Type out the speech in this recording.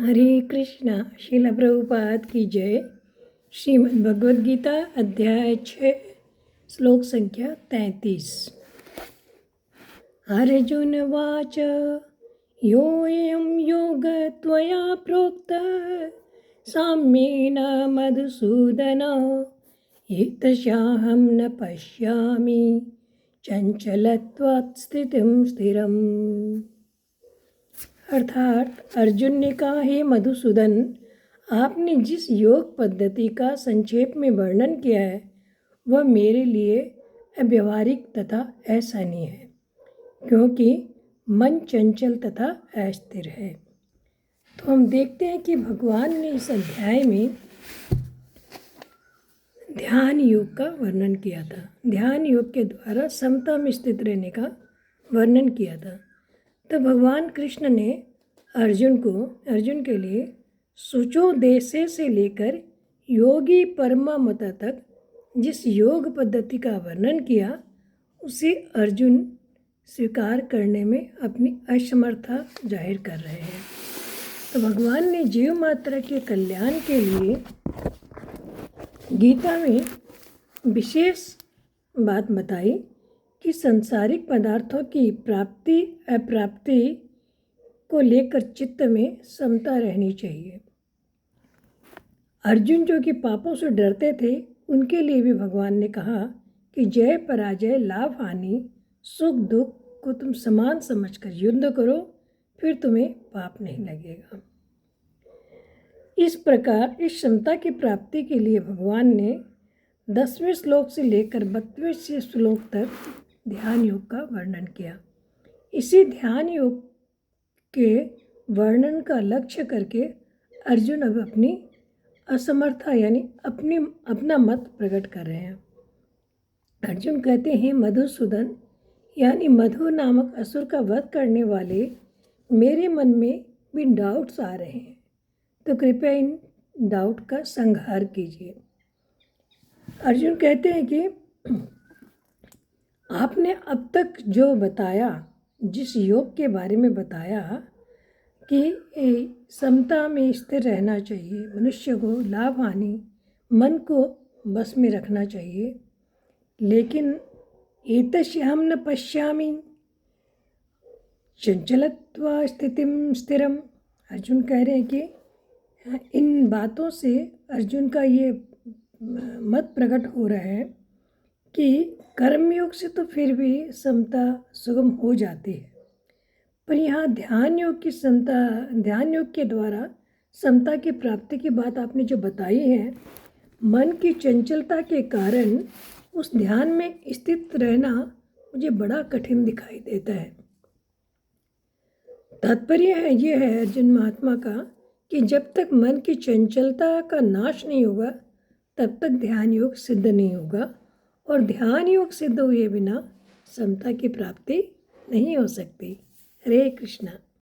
हरे कृष्णा। श्रील प्रभुपाद की जय। श्रीमद् भगवद गीता अध्याय 6 श्लोक संख्या 33। अर्जुन वाच योऽयं योग त्वया प्रोक्तः साम्येन मधुसूदन एतस्याहं न पश्यामि चंचलत्वात् स्थितिं स्थिरम्। अर्थात अर्जुन ने कहा, हे मधुसूदन, आपने जिस योग पद्धति का संक्षेप में वर्णन किया है वह मेरे लिए अव्यवहारिक तथा असहनीय है, क्योंकि मन चंचल तथा अस्थिर है। तो हम देखते हैं कि भगवान ने इस अध्याय में ध्यान योग का वर्णन किया था। ध्यान योग के द्वारा समता में स्थित रहने का वर्णन किया था। तो भगवान कृष्ण ने अर्जुन के लिए सुचोदेशे से लेकर योगी परमामता तक जिस योग पद्धति का वर्णन किया उसे अर्जुन स्वीकार करने में अपनी असमर्थता जाहिर कर रहे हैं। तो भगवान ने जीव मात्रा के कल्याण के लिए गीता में विशेष बात बताई कि सांसारिक पदार्थों की प्राप्ति अप्राप्ति को लेकर चित्त में समता रहनी चाहिए। अर्जुन जो कि पापों से डरते थे, उनके लिए भी भगवान ने कहा कि जय पराजय, लाभ हानि, सुख दुख को तुम समान समझकर युद्ध करो, फिर तुम्हें पाप नहीं लगेगा। इस प्रकार इस क्षमता की प्राप्ति के लिए भगवान ने 10वें श्लोक से लेकर 32वें श्लोक तक ध्यान योग का वर्णन किया। इसी ध्यान योग के वर्णन का लक्ष्य करके अर्जुन अब अपनी असमर्थता यानी अपना मत प्रकट कर रहे हैं। अर्जुन कहते हैं, मधुसूदन यानी मधु नामक असुर का वध करने वाले मेरे मन में भी डाउट्स आ रहे हैं, तो कृपया इन डाउट का संहार कीजिए। अर्जुन कहते हैं कि आपने अब तक जो बताया, जिस योग के बारे में बताया कि समता में स्थिर रहना चाहिए, मनुष्य को लाभ हानि, मन को बस में रखना चाहिए, लेकिन एतस्याहं न पश्यामि चंचलत्वा स्थितिं स्थिरम। अर्जुन कह रहे हैं कि इन बातों से अर्जुन का ये मत प्रकट हो रहा है कि कर्मयोग से तो फिर भी समता सुगम हो जाती है, पर यहाँ ध्यान योग के द्वारा समता की प्राप्ति की बात आपने जो बताई है, मन की चंचलता के कारण उस ध्यान में स्थित रहना मुझे बड़ा कठिन दिखाई देता है। तात्पर्य है ये है अर्जुन महात्मा का कि जब तक मन की चंचलता का नाश नहीं होगा तब तक ध्यान योग सिद्ध नहीं होगा, और ध्यान योग सिद्ध हुए बिना समता की प्राप्ति नहीं हो सकती। हरे कृष्णा।